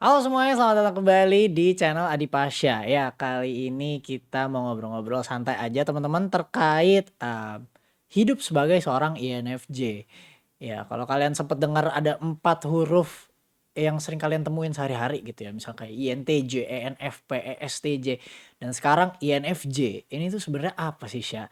Halo semuanya, selamat datang kembali di channel Adipasya. Ya, kali ini kita mau ngobrol-ngobrol santai aja teman-teman terkait, hidup sebagai seorang INFJ. Ya, kalau kalian sempat dengar ada 4 huruf yang sering kalian temuin sehari-hari gitu ya, misal kayak INTJ, ENFP, ESTJ, dan sekarang INFJ. Ini tuh sebenarnya apa sih, Sya?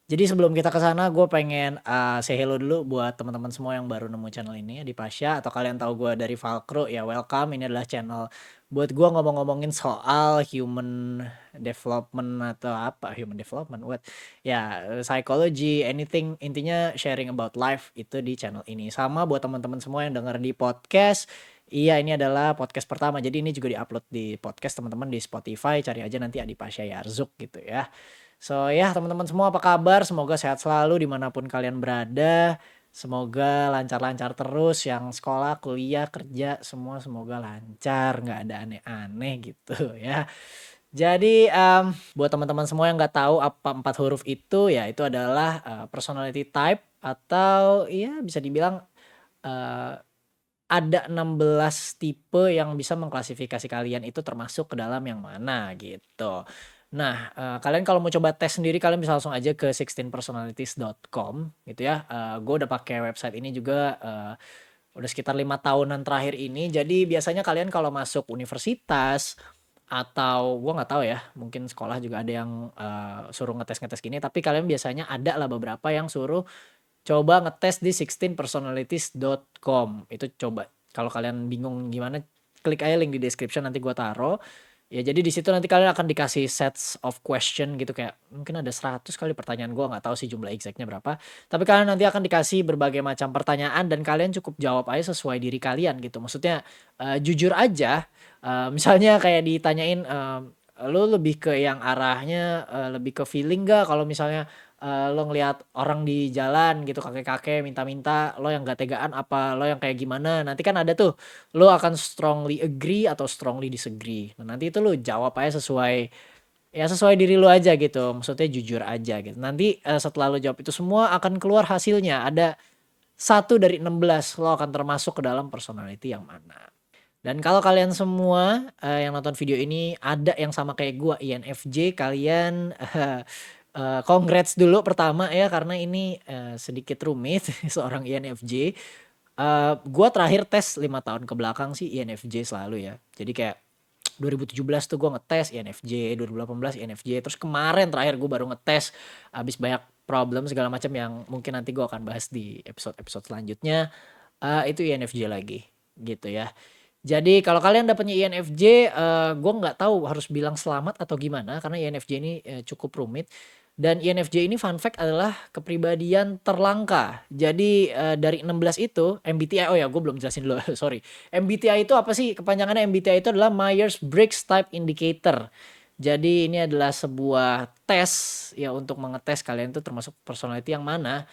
Jadi sebelum kita ke sana gue pengen, say hello dulu buat teman-teman semua yang baru nemu channel ini di Pasya atau kalian tahu gue dari Valkro, ya welcome. Ini adalah channel buat gue ngomong-ngomongin soal human development atau apa, human development, what? Ya, psychology, anything, intinya sharing about life itu di channel ini. Sama buat teman-teman semua yang denger di podcast, iya ini adalah podcast pertama, jadi ini juga di-upload di podcast teman-teman di Spotify, cari aja nanti Adipasya Yarzuk gitu ya. So ya teman-teman semua apa kabar? Semoga sehat selalu dimanapun kalian berada. Semoga lancar-lancar terus yang sekolah, kuliah, kerja semua semoga lancar, nggak ada aneh-aneh gitu ya. Jadi buat teman-teman semua yang nggak tahu apa 4 huruf itu ya itu adalah personality type atau ya bisa dibilang eh, ada 16 tipe yang bisa mengklasifikasi kalian itu termasuk ke dalam yang mana gitu. Nah, kalian kalau mau coba tes sendiri kalian bisa langsung aja ke 16personalities.com gitu ya. Gue udah pakai website ini juga, udah sekitar 5 tahunan terakhir ini. Jadi biasanya kalian kalau masuk universitas atau gue nggak tahu ya, mungkin sekolah juga ada yang, suruh ngetes-ngetes gini, tapi kalian biasanya ada lah beberapa yang suruh coba ngetes di 16personalities.com. Itu coba. Kalau kalian bingung gimana, klik aja link di description nanti gua taruh. Ya jadi di situ nanti kalian akan dikasih sets of question gitu kayak mungkin ada 100 kali pertanyaan, gua nggak tahu sih jumlah exactnya berapa. Tapi kalian nanti akan dikasih berbagai macam pertanyaan dan kalian cukup jawab aja sesuai diri kalian gitu. Maksudnya jujur aja, misalnya kayak ditanyain, lu lebih ke yang arahnya lebih ke feeling gak kalau misalnya lo ngelihat orang di jalan gitu kakek-kakek minta-minta, lo yang gak tegaan apa lo yang kayak gimana? Nanti kan ada tuh, lo akan strongly agree atau strongly disagree. Nah, nanti itu lo jawab aja sesuai ya sesuai diri lo aja gitu, maksudnya jujur aja gitu. Nanti, setelah lo jawab itu semua akan keluar hasilnya, ada 1 dari 16 lo akan termasuk ke dalam personality yang mana. Dan kalau kalian semua, yang nonton video ini ada yang sama kayak gua INFJ, kalian, congrats dulu pertama ya karena ini, sedikit rumit seorang INFJ. Gua terakhir tes 5 tahun ke belakang sih INFJ selalu ya. Jadi kayak 2017 tuh gua ngetes INFJ, 2018 INFJ, terus kemarin terakhir gua baru ngetes habis banyak problem segala macam yang mungkin nanti gua akan bahas di episode-episode selanjutnya, itu INFJ lagi, gitu ya. Jadi kalau kalian dapatnya INFJ, gue nggak tahu harus bilang selamat atau gimana karena INFJ ini, cukup rumit dan INFJ ini fun fact adalah kepribadian terlangka. Jadi, dari 16 itu MBTI, oh ya gue belum jelasin dulu sorry. MBTI itu apa sih? Kepanjangannya MBTI itu adalah Myers-Briggs Type Indicator. Jadi ini adalah sebuah tes ya untuk mengetes kalian tuh termasuk personality yang mana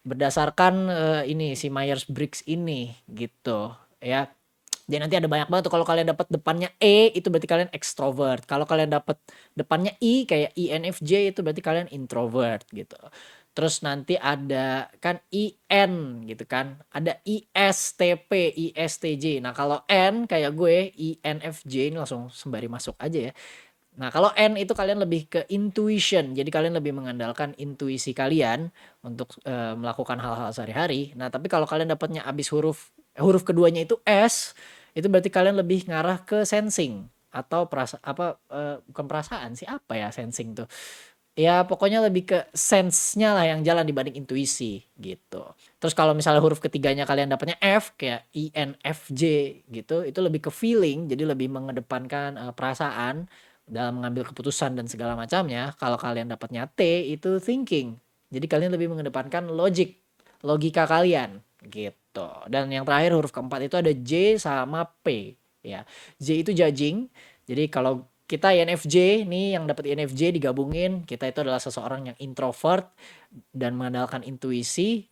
berdasarkan, ini si Myers-Briggs ini gitu ya. Jadi nanti ada banyak banget tuh kalau kalian dapat depannya E itu berarti kalian extrovert. Kalau kalian dapat depannya I kayak INFJ itu berarti kalian introvert gitu. Terus nanti ada kan IN gitu kan. Ada ISTP, ISTJ. Nah, kalau N kayak gue INFJ ini langsung sembari masuk aja ya. Nah, kalau N itu kalian lebih ke intuition. Jadi kalian lebih mengandalkan intuisi kalian untuk melakukan hal-hal sehari-hari. Nah, tapi kalau kalian dapatnya abis huruf huruf keduanya itu S, itu berarti kalian lebih ngarah ke sensing atau bukan perasaan sih, apa ya sensing tuh? Ya pokoknya lebih ke sense-nya lah yang jalan dibanding intuisi gitu. Terus kalau misalnya huruf ketiganya kalian dapatnya F kayak INFJ gitu, itu lebih ke feeling, jadi lebih mengedepankan perasaan dalam mengambil keputusan dan segala macamnya. Kalau kalian dapatnya T itu thinking. Jadi kalian lebih mengedepankan logic, logika kalian gitu. Dan yang terakhir huruf keempat itu ada J sama P ya. J itu judging. Jadi kalau kita INFJ nih yang dapat INFJ digabungin, kita itu adalah seseorang yang introvert dan mengandalkan intuisi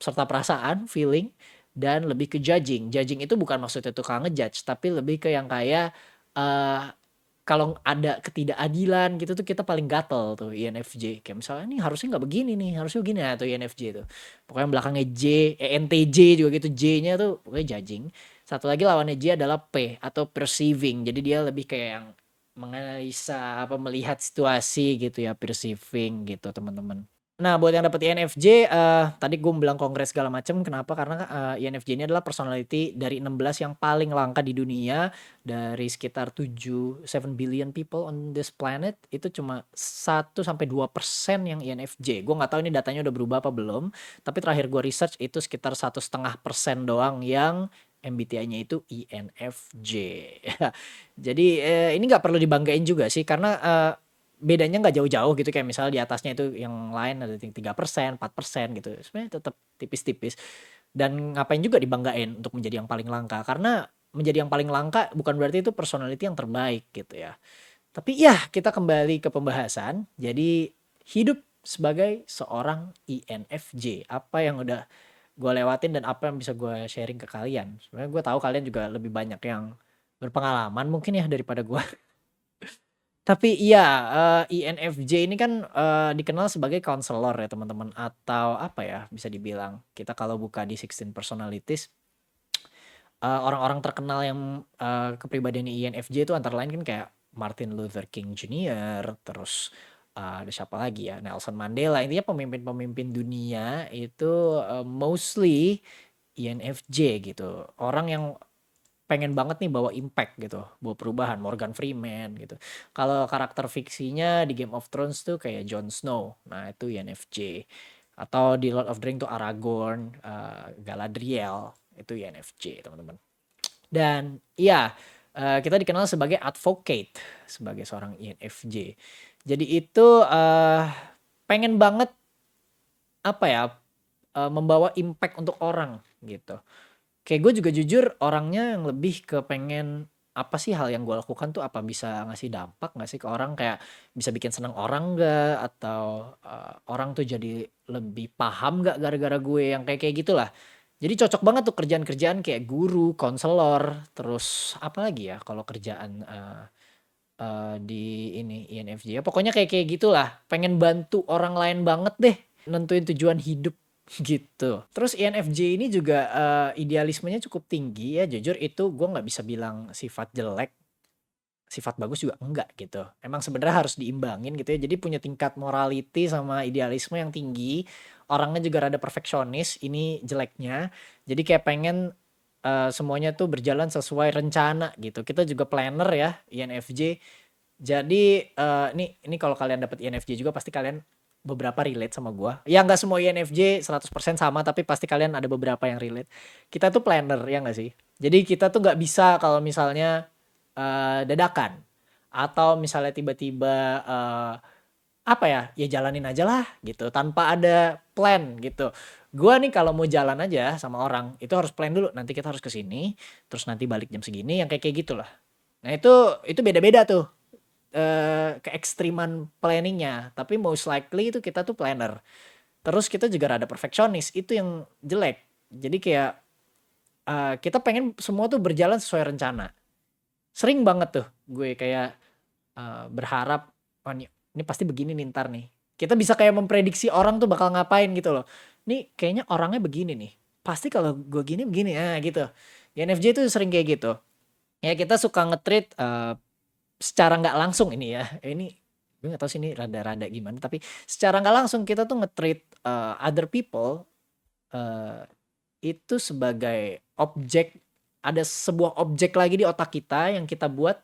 serta perasaan, feeling dan lebih ke judging. Judging itu bukan maksudnya tukang ngejudge, tapi lebih ke yang kayak kalau ada ketidakadilan gitu tuh kita paling gatel tuh INFJ. Kayak misalnya nih harusnya nggak begini nih, harusnya begini tuh INFJ tuh. Pokoknya belakangnya J, ENTJ juga gitu, J-nya tuh pokoknya judging. Satu lagi lawannya J adalah P atau perceiving. Jadi dia lebih kayak yang menganalisa apa melihat situasi gitu ya, perceiving gitu teman-teman. Nah, buat yang dapat INFJ, tadi gue bilang kongres segala macam, kenapa? Karena, INFJ ini adalah personality dari 16 yang paling langka di dunia, dari sekitar 7 billion people on this planet, itu cuma 1-2% yang INFJ. Gue nggak tahu ini datanya udah berubah apa belum, tapi terakhir gue research itu sekitar 1,5% doang yang MBTI-nya itu INFJ. Jadi, ini nggak perlu dibanggain juga sih, karena, bedanya nggak jauh-jauh gitu, kayak misalnya di atasnya itu yang lain ada 3%, 4% gitu, sebenarnya tetap tipis-tipis. Dan ngapain juga dibanggain untuk menjadi yang paling langka, karena menjadi yang paling langka bukan berarti itu personality yang terbaik gitu ya. Tapi ya kita kembali ke pembahasan, jadi hidup sebagai seorang INFJ, apa yang udah gue lewatin dan apa yang bisa gue sharing ke kalian. Sebenarnya gue tahu kalian juga lebih banyak yang berpengalaman mungkin ya daripada gue. Tapi iya, INFJ ini kan, dikenal sebagai counselor ya teman-teman, atau apa ya, bisa dibilang, kita kalau buka di 16 Personalities, orang-orang terkenal yang, kepribadiannya INFJ itu antara lain kan kayak Martin Luther King Jr., terus, ada siapa lagi ya, Nelson Mandela, intinya pemimpin-pemimpin dunia itu, mostly INFJ gitu. Orang yang pengen banget nih bawa impact gitu, bawa perubahan, Morgan Freeman gitu. Kalau karakter fiksinya di Game of Thrones tuh kayak Jon Snow, nah itu INFJ. Atau di Lord of the Rings tuh Aragorn, Galadriel, itu INFJ teman-teman. Dan iya, kita dikenal sebagai advocate, sebagai seorang INFJ. Jadi itu, pengen banget apa ya, membawa impact untuk orang gitu. Kayak gue juga jujur orangnya yang lebih ke pengen, apa sih hal yang gue lakukan tuh apa bisa ngasih dampak nggak sih ke orang, kayak bisa bikin senang orang nggak, atau, orang tuh jadi lebih paham nggak gara-gara gue, yang kayak gitulah. Jadi cocok banget tuh kerjaan-kerjaan kayak guru, konselor, terus apa lagi ya kalau kerjaan, di ini INFJ, ya pokoknya kayak gitulah, pengen bantu orang lain banget deh, nentuin tujuan hidup gitu. Terus INFJ ini juga, idealismenya cukup tinggi ya, jujur itu gue nggak bisa bilang sifat jelek, sifat bagus juga enggak gitu. Emang sebenarnya harus diimbangin gitu ya, jadi punya tingkat morality sama idealisme yang tinggi, orangnya juga rada perfeksionis, ini jeleknya. Jadi kayak pengen, semuanya tuh berjalan sesuai rencana gitu. Kita juga planner ya, INFJ. Jadi, ini kalau kalian dapat INFJ juga pasti kalian beberapa relate sama gua. Ya nggak semua INFJ 100% sama, tapi pasti kalian ada beberapa yang relate. Kita tuh planner, ya nggak sih? Jadi kita tuh nggak bisa kalau misalnya, dadakan, atau misalnya tiba-tiba, apa ya, ya jalanin aja lah gitu, tanpa ada plan gitu. Gua nih kalau mau jalan aja sama orang, itu harus plan dulu, nanti kita harus ke sini, terus nanti balik jam segini, yang kayak gitulah. Nah itu beda-beda tuh, keekstriman planning-nya, tapi most likely itu kita tuh planner. Terus kita juga rada perfeksionis, itu yang jelek. Jadi kayak, kita pengen semua tuh berjalan sesuai rencana. Sering banget tuh gue kayak, berharap, "Oh ini pasti begini nih entar nih." Kita bisa kayak memprediksi orang tuh bakal ngapain gitu loh. "Nih kayaknya orangnya begini nih, pasti kalau gue gini begini." Gitu. INFJ tuh sering kayak gitu. Ya kita suka nge-treat, secara nggak langsung ini ya, ini gue nggak tahu sih ini rada-rada gimana, tapi secara nggak langsung kita tuh nge-treat, other people, eee, itu sebagai objek, ada sebuah objek lagi di otak kita yang kita buat,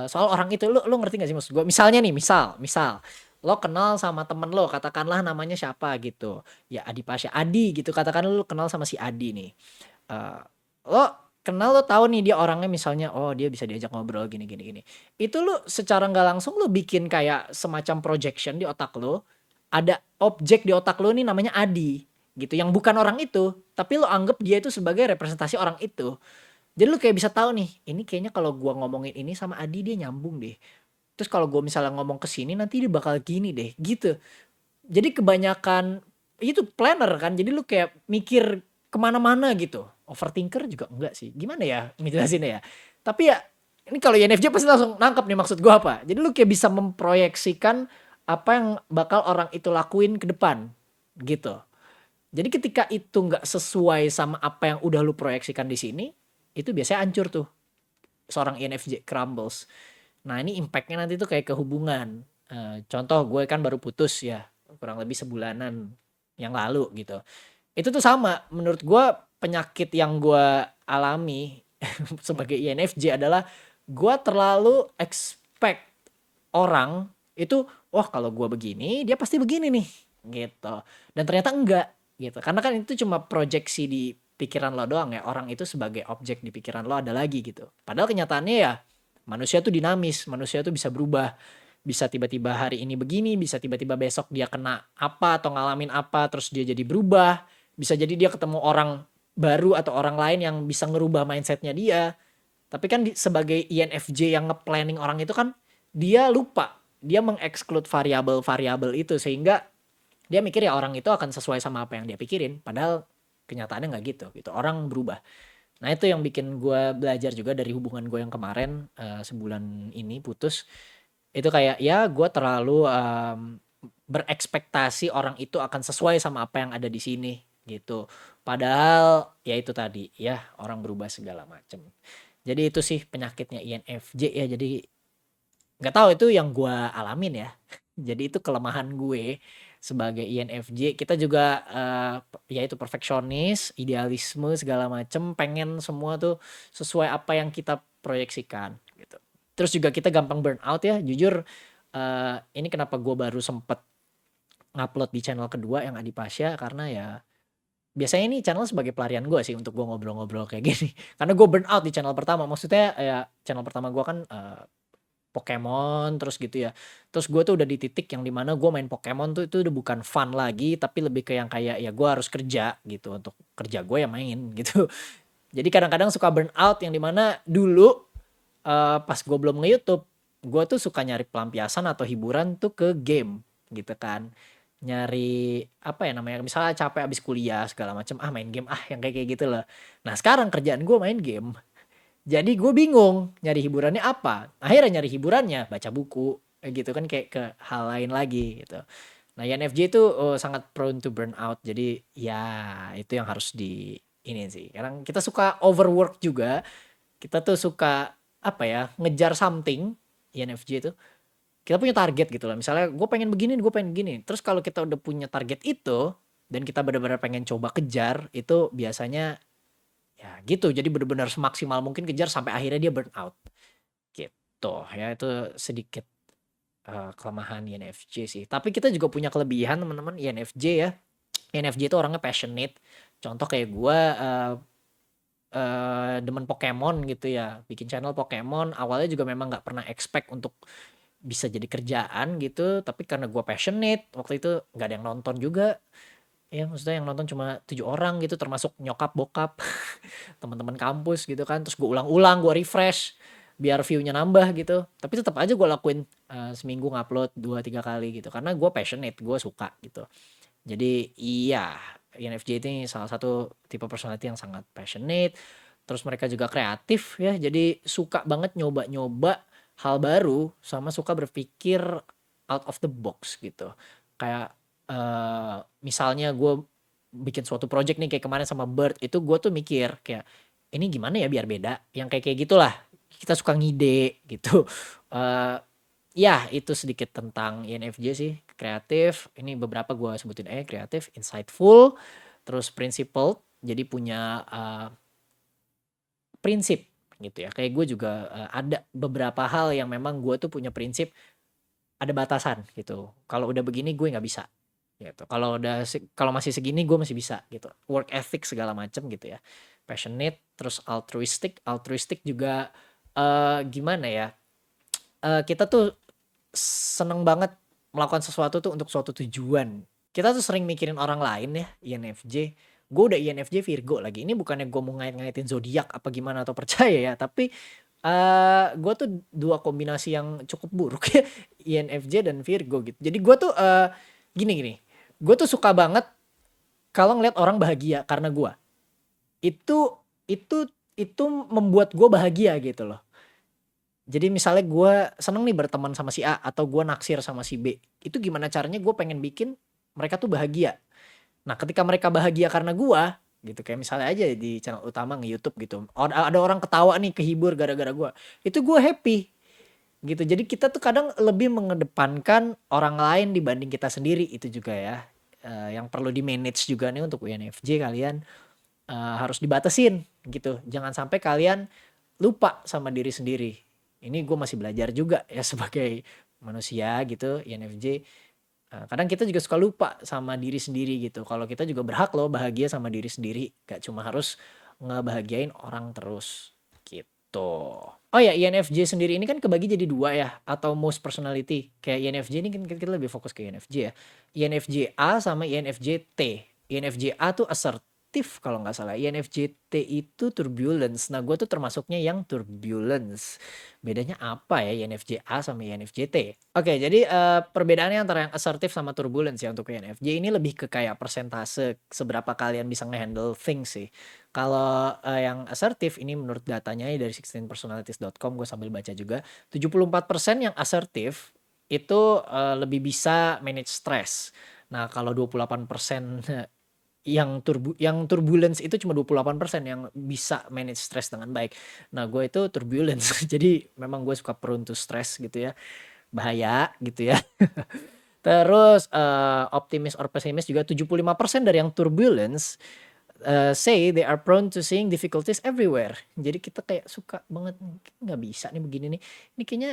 soal orang itu. Lu ngerti nggak sih maksud gue? Misalnya nih, misal misal, lo kenal sama temen lo, katakanlah namanya siapa gitu, ya Adipasya, Adi gitu, katakanlah lu kenal sama si Adi nih. Eee, lo kenal, lo tahu nih dia orangnya misalnya, oh dia bisa diajak ngobrol gini gini gini. Itu lu secara nggak langsung lu bikin kayak semacam projection di otak lo, ada objek di otak lo nih namanya Adi, gitu, yang bukan orang itu, tapi lo anggap dia itu sebagai representasi orang itu. Jadi lu kayak bisa tahu nih, ini kayaknya kalau gua ngomongin ini sama Adi dia nyambung deh. Terus kalau gua misalnya ngomong ke sini nanti dia bakal gini deh, gitu. Jadi kebanyakan itu planner kan, jadi lu kayak mikir kemana-mana gitu. Overthinker juga enggak sih, gimana ya ngejelasinnya ya. Tapi ya ini kalau INFJ pasti langsung nangkep nih maksud gua apa. Jadi lu kayak bisa memproyeksikan apa yang bakal orang itu lakuin ke depan gitu. Jadi ketika itu nggak sesuai sama apa yang udah lu proyeksikan di sini, itu biasanya hancur tuh seorang INFJ, crumbles. Nah ini impactnya nanti tuh kayak ke hubungan. Contoh gue kan baru putus ya, kurang lebih sebulanan yang lalu gitu. Itu tuh sama, menurut gue penyakit yang gue alami sebagai INFJ adalah gue terlalu expect orang itu, wah kalau gue begini dia pasti begini nih gitu, dan ternyata enggak gitu, karena kan itu cuma proyeksi di pikiran lo doang ya, orang itu sebagai objek di pikiran lo ada lagi gitu, padahal kenyataannya ya manusia tuh dinamis, manusia tuh bisa berubah, bisa tiba-tiba hari ini begini, bisa tiba-tiba besok dia kena apa atau ngalamin apa terus dia jadi berubah, bisa jadi dia ketemu orang baru atau orang lain yang bisa ngerubah mindsetnya dia. Tapi kan sebagai INFJ yang nge-planning orang itu kan dia lupa, dia meng-exclude variabel-variabel itu sehingga dia mikir ya orang itu akan sesuai sama apa yang dia pikirin, padahal kenyataannya nggak gitu gitu. Orang berubah. Nah, itu yang bikin gue belajar juga dari hubungan gue yang kemarin sebulan ini putus. Itu kayak ya gue terlalu berekspektasi orang itu akan sesuai sama apa yang ada di sini gitu. Padahal ya itu tadi ya orang berubah segala macem. Jadi itu sih penyakitnya INFJ ya. Jadi nggak tahu itu yang gue alamin ya. Jadi itu kelemahan gue sebagai INFJ. Kita juga ya itu perfeksionis, idealisme segala macem, pengen semua tuh sesuai apa yang kita proyeksikan gitu. Terus juga kita gampang burn out ya. Jujur ini kenapa gue baru sempet ngupload di channel kedua yang Adipasya, karena ya biasanya ini channel sebagai pelarian gue sih untuk gue ngobrol-ngobrol kayak gini. Karena gue burn out di channel pertama. Maksudnya ya channel pertama gue kan Pokemon terus gitu ya. Terus gue tuh udah di titik yang dimana gue main Pokemon tuh itu udah bukan fun lagi, tapi lebih ke yang kayak ya gue harus kerja gitu, untuk kerja gue ya main gitu. Jadi kadang-kadang suka burn out yang dimana dulu pas gue belum nge-YouTube, gue tuh suka nyari pelampiasan atau hiburan tuh ke game gitu kan. Nyari apa ya namanya, misalnya capek abis kuliah segala macam, ah main game ah yang kayak gitu loh. Nah sekarang kerjaan gue main game. Jadi gue bingung nyari hiburannya apa. Akhirnya nyari hiburannya baca buku gitu kan, kayak ke hal lain lagi gitu. Nah INFJ itu sangat prone to burn out. Jadi ya itu yang harus di ini sih. Kadang kita suka overwork juga. Kita tuh suka apa ya, ngejar something. INFJ itu kita punya target gitu lah. Misalnya gue pengen begini, gue pengen begini. Terus kalau kita udah punya target itu dan kita benar-benar pengen coba kejar, itu biasanya ya gitu. Jadi benar-benar semaksimal mungkin kejar sampai akhirnya dia burn out. Gitu ya, itu sedikit kelemahan INFJ sih. Tapi kita juga punya kelebihan teman-teman INFJ ya. INFJ itu orangnya passionate. Contoh kayak gue demen Pokemon gitu ya, bikin channel Pokemon, awalnya juga memang nggak pernah expect untuk bisa jadi kerjaan gitu, tapi karena gue passionate, waktu itu nggak ada yang nonton juga, ya maksudnya yang nonton cuma 7 orang gitu, termasuk nyokap bokap teman-teman kampus gitu kan, terus gue ulang-ulang, gue refresh biar view-nya nambah gitu, tapi tetap aja gue lakuin seminggu ngupload 2-3 kali gitu, karena gue passionate, gue suka gitu. Jadi iya, INFJ ini salah satu tipe personality yang sangat passionate. Terus mereka juga kreatif ya, jadi suka banget nyoba-nyoba hal baru, sama suka berpikir out of the box gitu. Kayak misalnya gue bikin suatu project nih kayak kemarin sama Bird, itu gue tuh mikir kayak ini gimana ya biar beda, yang kayak gitulah. Kita suka ngide gitu. Eh Ya, itu sedikit tentang INFJ sih, kreatif. Ini beberapa gue sebutin aja, kreatif, insightful, terus principled, jadi punya prinsip gitu ya. Kayak gue juga ada beberapa hal yang memang gue tuh punya prinsip, ada batasan gitu. Kalau udah begini gue nggak bisa gitu. Kalau masih segini gue masih bisa gitu. Work ethic segala macem gitu ya. Passionate, terus altruistic. Altruistic juga gimana ya? Kita tuh seneng banget melakukan sesuatu tuh untuk suatu tujuan. Kita tuh sering mikirin orang lain ya, INFJ. Gue udah INFJ Virgo lagi. Ini bukannya gue mau ngait-ngaitin zodiak apa gimana atau percaya ya, tapi gue tuh dua kombinasi yang cukup buruk ya, INFJ dan Virgo gitu. Jadi gue tuh gini-gini. Gue tuh suka banget kalau ngeliat orang bahagia karena gue. Itu itu itu membuat gue bahagia gitu loh. Jadi misalnya gue seneng nih berteman sama si A atau gue naksir sama si B. Itu gimana caranya gue pengen bikin mereka tuh bahagia. Nah ketika mereka bahagia karena gue gitu. Kayak misalnya aja di channel utama nge-YouTube gitu, ada orang ketawa nih, kehibur gara-gara gue, itu gue happy gitu. Jadi kita tuh kadang lebih mengedepankan orang lain dibanding kita sendiri, itu juga ya, yang perlu di-manage juga nih untuk INFJ kalian, harus dibatasin gitu. Jangan sampai kalian lupa sama diri sendiri. Ini gue masih belajar juga ya sebagai manusia gitu, INFJ. Kadang kita juga suka lupa sama diri sendiri gitu. Kalau kita juga berhak loh bahagia sama diri sendiri, gak cuma harus ngebahagiain orang terus gitu. Oh ya, INFJ sendiri ini kan kebagi jadi dua ya, atau most personality. Kayak INFJ ini kan kita lebih fokus ke INFJ ya. INFJ A sama INFJ T. INFJ A tuh assertif kalau nggak salah. INFJ T itu turbulence. Nah, gue tuh termasuknya yang turbulence. Bedanya apa ya INFJ A sama INFJ T? Oke, jadi perbedaannya antara yang assertif sama turbulence ya untuk INFJ ini lebih ke kayak persentase seberapa kalian bisa ngehandle things sih. Kalau yang assertif ini menurut datanya dari 16personalities.com, gue sambil baca juga, 74% yang assertif itu lebih bisa manage stress. Nah, kalau 28% yang turbulence itu cuma 28% yang bisa manage stress dengan baik. Nah, gue itu turbulence. Jadi memang gue suka prone to stress gitu ya. Bahaya gitu ya. Terus optimis or pesimis juga 75% dari yang turbulence say they are prone to seeing difficulties everywhere. Jadi kita kayak suka banget, nggak bisa nih begini nih. Ini kayaknya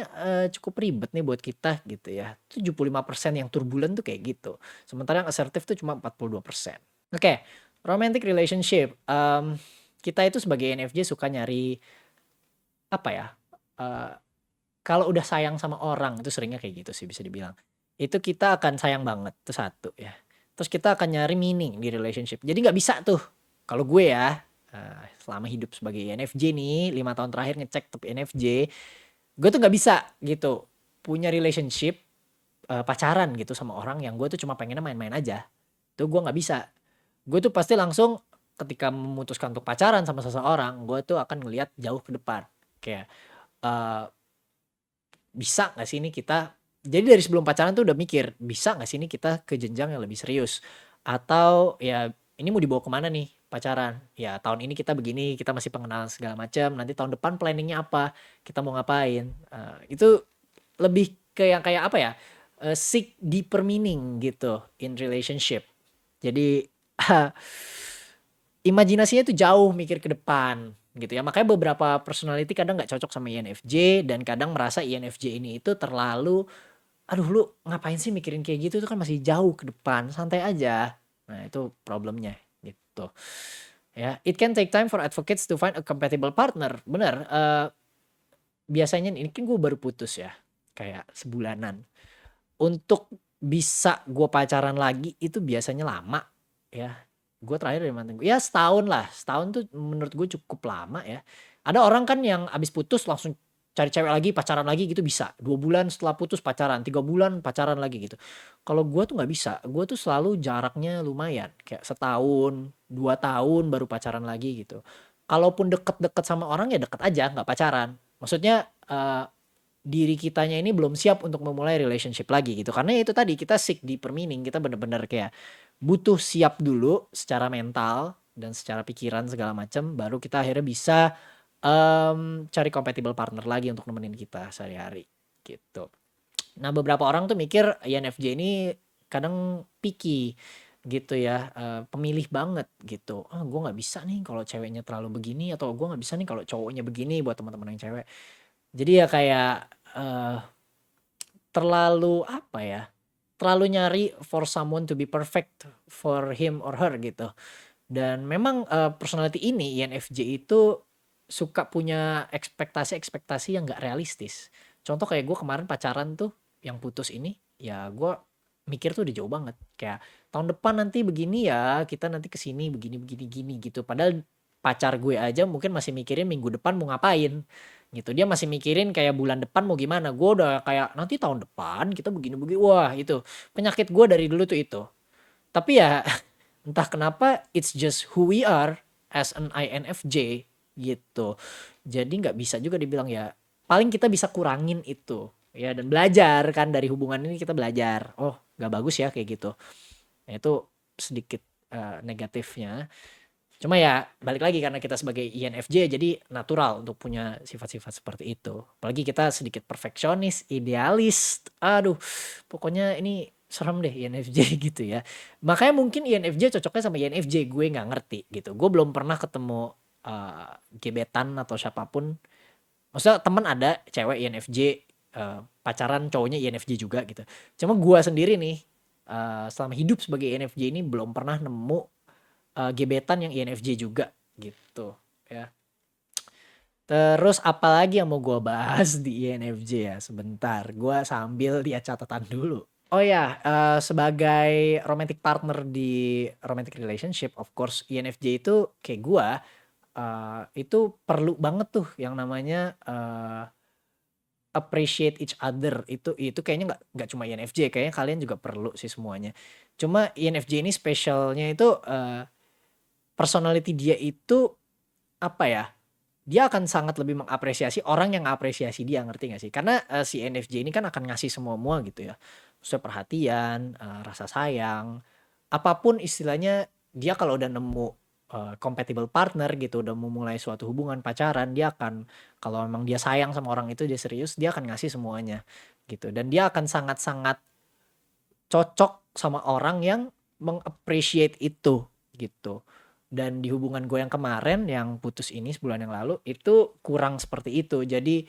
cukup ribet nih buat kita gitu ya. 75% yang turbulent tuh kayak gitu. Sementara yang assertif tuh cuma 42%. Oke, romantic relationship. Kita itu sebagai NFJ suka nyari apa ya? eh, Kalau udah sayang sama orang itu seringnya kayak gitu sih bisa dibilang. Itu kita akan sayang banget, itu satu ya. Terus kita akan nyari meaning di relationship. Jadi nggak bisa tuh kalau gue ya, selama hidup sebagai INFJ nih 5 tahun terakhir ngecek top INFJ, gue tuh nggak bisa gitu punya relationship, pacaran gitu sama orang yang gue tuh cuma pengennya main-main aja. Itu gue nggak bisa. Gue tuh pasti langsung ketika memutuskan untuk pacaran sama seseorang, gue tuh akan ngelihat jauh ke depan. Kayak, eee bisa nggak sih ini kita, jadi dari sebelum pacaran tuh udah mikir, bisa nggak sih ini kita ke jenjang yang lebih serius? Atau ya ini mau dibawa kemana nih pacaran? Ya tahun ini kita begini, kita masih pengenalan segala macam, nanti tahun depan planningnya apa? Kita mau ngapain? Itu lebih ke yang kayak apa ya? Seek deeper meaning gitu in relationship. Jadi imajinasinya tuh jauh mikir ke depan gitu ya. Makanya beberapa personality kadang nggak cocok sama INFJ dan kadang merasa INFJ ini itu terlalu, aduh lu ngapain sih mikirin kayak gitu, itu kan masih jauh ke depan, santai aja. Nah, itu problemnya gitu. Ya, it can take time for advocates to find a compatible partner. Bener, biasanya ini kan gue baru putus ya, kayak sebulanan. Untuk bisa gue pacaran lagi itu biasanya lama ya. Gue terakhir dari mantan gue ya setahun lah, setahun tuh menurut gue cukup lama ya. Ada orang kan yang abis putus langsung cari cewek lagi, pacaran lagi gitu bisa. 2 bulan setelah putus pacaran, 3 bulan pacaran lagi gitu. Kalau gue tuh nggak bisa, gue tuh selalu jaraknya lumayan, kayak setahun, 2 tahun baru pacaran lagi gitu. Kalaupun deket-deket sama orang ya deket aja, nggak pacaran. Maksudnya diri kitanya ini belum siap untuk memulai relationship lagi gitu. Karena itu tadi kita seek deeper meaning, kita bener-bener kayak butuh siap dulu secara mental dan secara pikiran segala macam, baru kita akhirnya bisa cari compatible partner lagi untuk nemenin kita sehari-hari gitu. Nah, beberapa orang tuh mikir INFJ ini kadang picky gitu ya, pemilih banget gitu. Ah, gue nggak bisa nih kalau ceweknya terlalu begini, atau gue nggak bisa nih kalau cowoknya begini, buat teman-teman yang cewek. Jadi ya kayak terlalu apa ya, terlalu nyari for someone to be perfect for him or her gitu. Dan memang personality ini INFJ itu suka punya ekspektasi-ekspektasi yang gak realistis. Contoh kayak gue kemarin pacaran tuh yang putus ini, ya gue mikir tuh udah jauh banget. Kayak tahun depan nanti begini ya, kita nanti kesini begini begini gini gitu. Padahal pacar gue aja mungkin masih mikirin minggu depan mau ngapain gitu. Dia masih mikirin kayak bulan depan mau gimana. Gue udah kayak nanti tahun depan kita begini-begini. Wah itu penyakit gue dari dulu tuh itu. Tapi ya entah kenapa it's just who we are as an INFJ gitu. Jadi nggak bisa juga dibilang ya. Paling kita bisa kurangin itu ya, dan belajar kan dari hubungan ini, kita belajar. Oh nggak bagus ya kayak gitu. Nah, itu sedikit negatifnya. Cuma ya balik lagi karena kita sebagai INFJ jadi natural untuk punya sifat-sifat seperti itu. Apalagi kita sedikit perfeksionis, idealis. Aduh, pokoknya ini serem deh INFJ gitu ya. Makanya mungkin INFJ cocoknya sama INFJ, gue nggak ngerti gitu. Gue belum pernah ketemu gebetan atau siapapun. Maksudnya temen ada cewek INFJ, pacaran cowoknya INFJ juga gitu. Cuma gue sendiri nih, selama hidup sebagai INFJ ini belum pernah nemu gebetan yang INFJ juga gitu ya. Terus apalagi yang mau gue bahas di INFJ ya, sebentar gue sambil lihat catatan dulu. Oh ya, sebagai romantic partner di romantic relationship, of course INFJ itu kayak gue, itu perlu banget tuh yang namanya appreciate each other. Itu kayaknya nggak cuma INFJ, kayaknya kalian juga perlu sih semuanya. Cuma INFJ ini spesialnya itu personality dia itu apa ya, dia akan sangat lebih mengapresiasi orang yang ngapresiasi dia, ngerti gak sih? Karena, si INFJ ini kan akan ngasih semua-mua gitu ya. Maksudnya perhatian, rasa sayang, apapun istilahnya dia kalau udah nemu, compatible partner gitu, udah mau mulai suatu hubungan pacaran, dia akan kalau memang dia sayang sama orang itu, dia serius, dia akan ngasih semuanya gitu. Dan dia akan sangat-sangat cocok sama orang yang meng-appreciate itu gitu. Dan di hubungan gue yang kemarin yang putus ini sebulan yang lalu itu kurang seperti itu. Jadi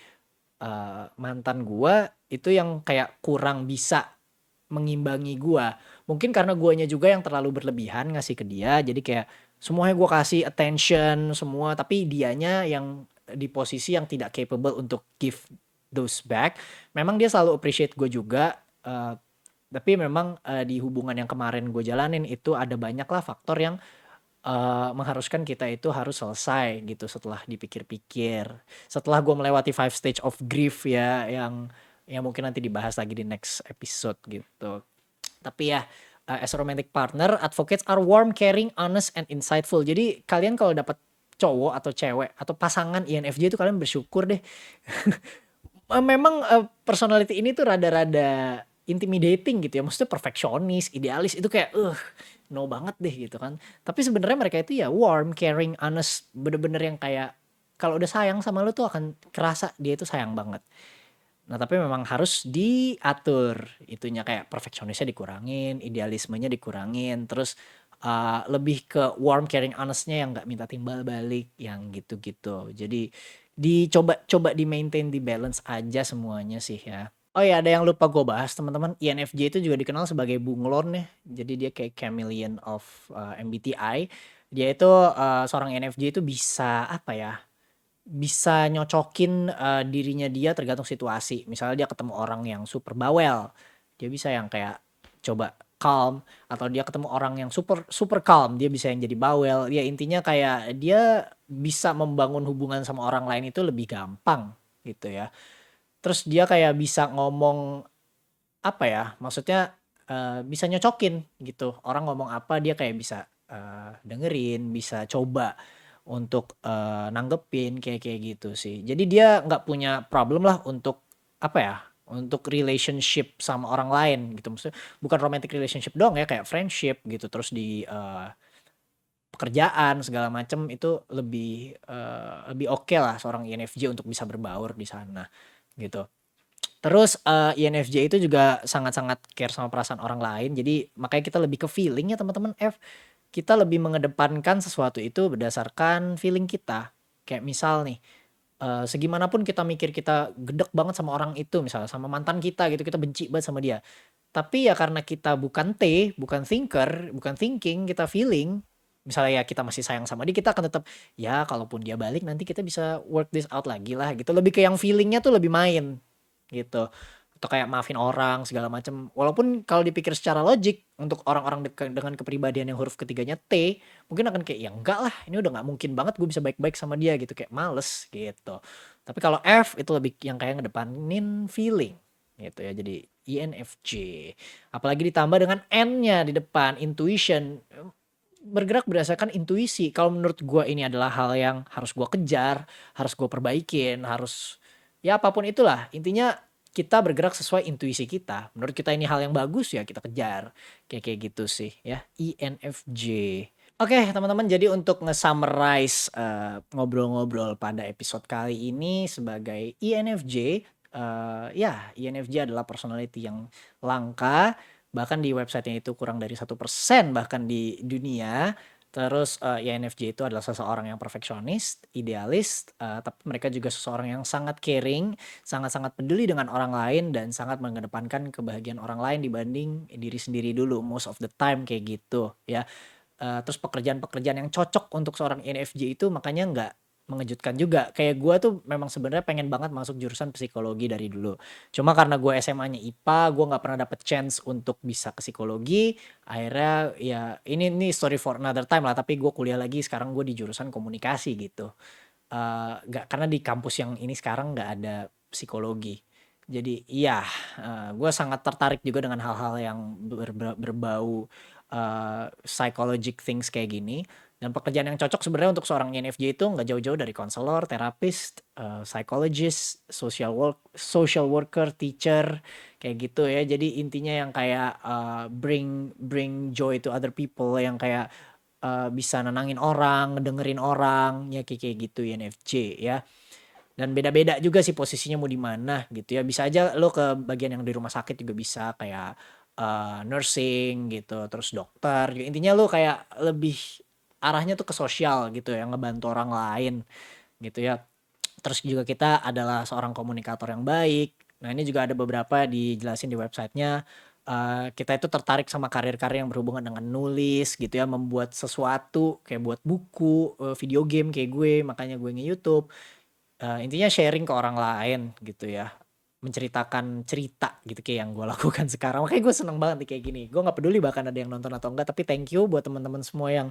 mantan gue itu yang kayak kurang bisa mengimbangi gue. Mungkin karena guanya juga yang terlalu berlebihan ngasih ke dia. Jadi kayak semuanya gue kasih attention semua, tapi dianya yang di posisi yang tidak capable untuk give those back. Memang dia selalu appreciate gue juga. Tapi memang di hubungan yang kemarin gue jalanin itu ada banyak lah faktor yang mengharuskan kita itu harus selesai gitu setelah dipikir-pikir. Setelah gue melewati 5 stage of grief ya yang mungkin nanti dibahas lagi di next episode gitu. Tapi ya as a romantic partner, advocates are warm, caring, honest, and insightful. Jadi kalian kalau dapat cowok atau cewek atau pasangan INFJ itu kalian bersyukur deh. Memang personality ini tuh rada-rada intimidating gitu ya. Maksudnya perfeksionis, idealis itu kayak no banget deh gitu kan. Tapi sebenarnya mereka itu ya warm, caring, honest, bener-bener yang kayak kalau udah sayang sama lu tuh akan kerasa dia itu sayang banget. Nah, tapi memang harus diatur itunya kayak perfeksionisnya dikurangin, idealismenya dikurangin, terus lebih ke warm, caring, honest-nya yang nggak minta timbal balik, yang gitu-gitu. Jadi dicoba di-maintain, di-balance aja semuanya sih ya. Oh ya, ada yang lupa gue bahas teman-teman, INFJ itu juga dikenal sebagai bunglon ya. Jadi dia kayak chameleon of MBTI. Dia itu seorang INFJ itu bisa apa ya? Bisa nyocokin dirinya dia tergantung situasi. Misalnya dia ketemu orang yang super bawel, dia bisa yang kayak coba calm, atau dia ketemu orang yang super super calm, dia bisa yang jadi bawel. Ya intinya kayak dia bisa membangun hubungan sama orang lain itu lebih gampang gitu ya. Terus dia kayak bisa ngomong apa ya, maksudnya bisa nyocokin gitu. Orang ngomong apa dia kayak bisa dengerin, bisa coba untuk nanggepin kayak kayak gitu sih. Jadi dia nggak punya problem lah untuk apa ya, untuk relationship sama orang lain gitu. Maksudnya bukan romantic relationship doang ya, kayak friendship gitu. Terus di pekerjaan segala macam itu lebih oke lah seorang INFJ untuk bisa berbaur di sana gitu. Terus INFJ itu juga sangat-sangat care sama perasaan orang lain. Jadi makanya kita lebih ke feeling ya teman-teman F. Kita lebih mengedepankan sesuatu itu berdasarkan feeling kita. Kayak misal nih, segimanapun kita mikir kita gedek banget sama orang itu, misalnya sama mantan kita gitu, kita benci banget sama dia. Tapi ya karena kita bukan T, bukan thinker, bukan thinking, kita feeling. Misalnya ya kita masih sayang sama dia, kita akan tetap ya kalaupun dia balik nanti kita bisa work this out lagi lah gitu. Lebih ke yang feelingnya tuh lebih main gitu. Atau kayak maafin orang segala macam. Walaupun kalau dipikir secara logik untuk orang-orang dengan kepribadian yang huruf ketiganya T, mungkin akan kayak ya enggak lah, ini udah nggak mungkin banget gue bisa baik-baik sama dia gitu, kayak males gitu. Tapi kalau F itu lebih yang kayak ngedepanin feeling gitu ya. Jadi INFJ. Apalagi ditambah dengan N-nya di depan, intuition, bergerak berdasarkan intuisi. Kalau menurut gue ini adalah hal yang harus gue kejar, harus gue perbaikin, harus ya apapun itulah. Intinya kita bergerak sesuai intuisi kita. Menurut kita ini hal yang bagus ya kita kejar. Kayak kayak gitu sih ya. INFJ. Oke, teman-teman, jadi untuk nge-summarize, ngobrol-ngobrol pada episode kali ini sebagai INFJ, ya INFJ adalah personality yang langka, bahkan di website-nya itu kurang dari 1% bahkan di dunia. Terus, INFJ itu adalah seseorang yang perfeksionis, idealis, tapi mereka juga seseorang yang sangat caring, sangat-sangat peduli dengan orang lain, dan sangat mengedepankan kebahagiaan orang lain dibanding diri sendiri dulu, most of the time kayak gitu ya. Terus pekerjaan-pekerjaan yang cocok untuk seorang INFJ itu makanya nggak mengejutkan juga. Kayak gue tuh memang sebenarnya pengen banget masuk jurusan psikologi dari dulu. Cuma karena gue SMA-nya IPA, gue nggak pernah dapet chance untuk bisa ke psikologi. Akhirnya ya ini story for another time lah. Tapi gue kuliah lagi sekarang gue di jurusan komunikasi gitu. Nggak, karena di kampus yang ini sekarang nggak ada psikologi. Jadi iya, gue sangat tertarik juga dengan hal-hal yang berbau psychologic things kayak gini. Dan pekerjaan yang cocok sebenarnya untuk seorang INFJ itu nggak jauh-jauh dari konselor, terapis, psychologist, social worker, teacher, kayak gitu ya. Jadi intinya yang kayak bring bring joy to other people, yang kayak bisa nenangin orang, ngedengerin orang, ya kayak gitu INFJ ya. Dan beda-beda juga sih posisinya mau di mana gitu ya. Bisa aja lo ke bagian yang di rumah sakit juga bisa, kayak nursing gitu, terus dokter. Intinya lo kayak lebih arahnya tuh ke sosial gitu ya, ngebantu orang lain gitu ya. Terus juga kita adalah seorang komunikator yang baik. Nah, ini juga ada beberapa dijelasin di websitenya. Kita itu tertarik sama karir-karir yang berhubungan dengan nulis gitu ya, membuat sesuatu kayak buat buku, video game kayak gue, makanya gue nge-YouTube. Intinya sharing ke orang lain gitu ya, menceritakan cerita gitu kayak yang gue lakukan sekarang. Makanya gue seneng banget nih kayak gini. Gue nggak peduli bahkan ada yang nonton atau enggak, tapi thank you buat teman-teman semua yang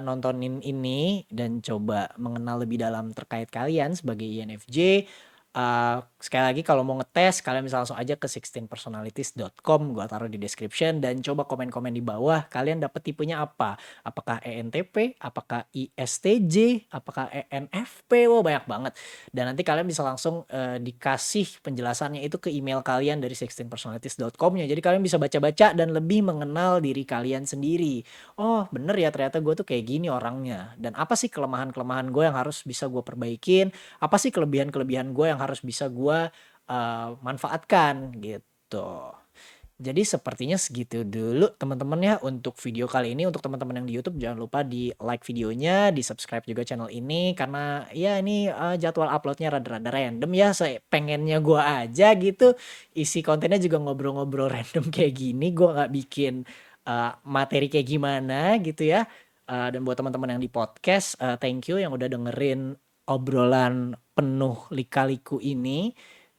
nontonin ini dan coba mengenal lebih dalam terkait kalian sebagai INFJ. Sekali lagi kalau mau ngetes kalian bisa langsung aja ke 16personalities.com, gua taruh di description, dan coba komen-komen di bawah kalian dapet tipenya apa. Apakah ENTP, apakah ISTJ, apakah ENFP, wah banyak banget. Dan nanti kalian bisa langsung dikasih penjelasannya itu ke email kalian dari 16personalities.com-nya. Jadi kalian bisa baca-baca dan lebih mengenal diri kalian sendiri. Oh bener ya, ternyata gue tuh kayak gini orangnya. Dan apa sih kelemahan-kelemahan gue yang harus bisa gue perbaikin? Apa sih kelebihan-kelebihan gue yang harus bisa gue manfaatkan gitu. Jadi sepertinya segitu dulu teman-teman ya untuk video kali ini. Untuk teman-teman yang di YouTube jangan lupa di like videonya, di subscribe juga channel ini, karena ya ini jadwal uploadnya rada-rada random ya. Saya pengennya gue aja gitu. Isi kontennya juga ngobrol-ngobrol random kayak gini. Gue nggak bikin materi kayak gimana gitu ya. Dan buat teman-teman yang di podcast, thank you yang udah dengerin obrolan penuh lika-liku ini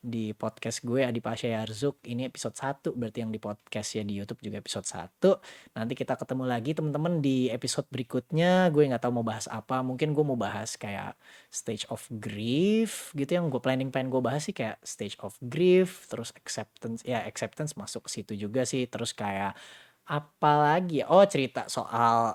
di podcast gue Adi Pasha Yarzuk. Ini episode 1 berarti, yang di podcast ya di YouTube juga episode 1. Nanti kita ketemu lagi teman-teman di episode berikutnya. Gue nggak tahu mau bahas apa. Mungkin gue mau bahas kayak stage of grief gitu, yang gue pengen gue bahas sih kayak stage of grief, terus acceptance. Ya acceptance masuk ke situ juga sih. Terus kayak apalagi ya? Oh, cerita soal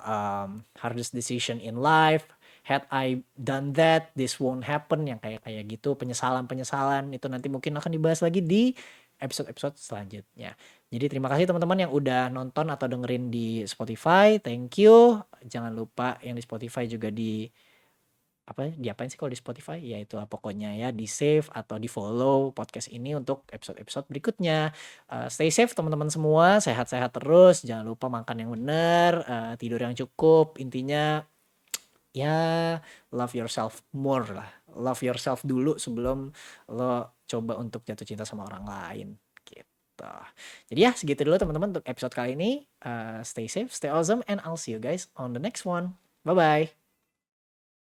hardest decision in life. Had I done that, this won't happen, yang kayak kayak gitu, penyesalan-penyesalan itu nanti mungkin akan dibahas lagi di episode-episode selanjutnya. Jadi terima kasih teman-teman yang udah nonton atau dengerin di Spotify. Thank you. Jangan lupa yang di Spotify juga diapain sih kalau di Spotify? Ya itu pokoknya ya, di save atau di follow podcast ini untuk episode-episode berikutnya. Stay safe teman-teman semua, sehat-sehat terus. Jangan lupa makan yang benar, tidur yang cukup. Intinya ya love yourself more lah. Love yourself dulu sebelum lo coba untuk jatuh cinta sama orang lain gitu. Jadi ya segitu dulu teman-teman untuk episode kali ini. Stay safe, stay awesome, and I'll see you guys on the next one. Bye bye.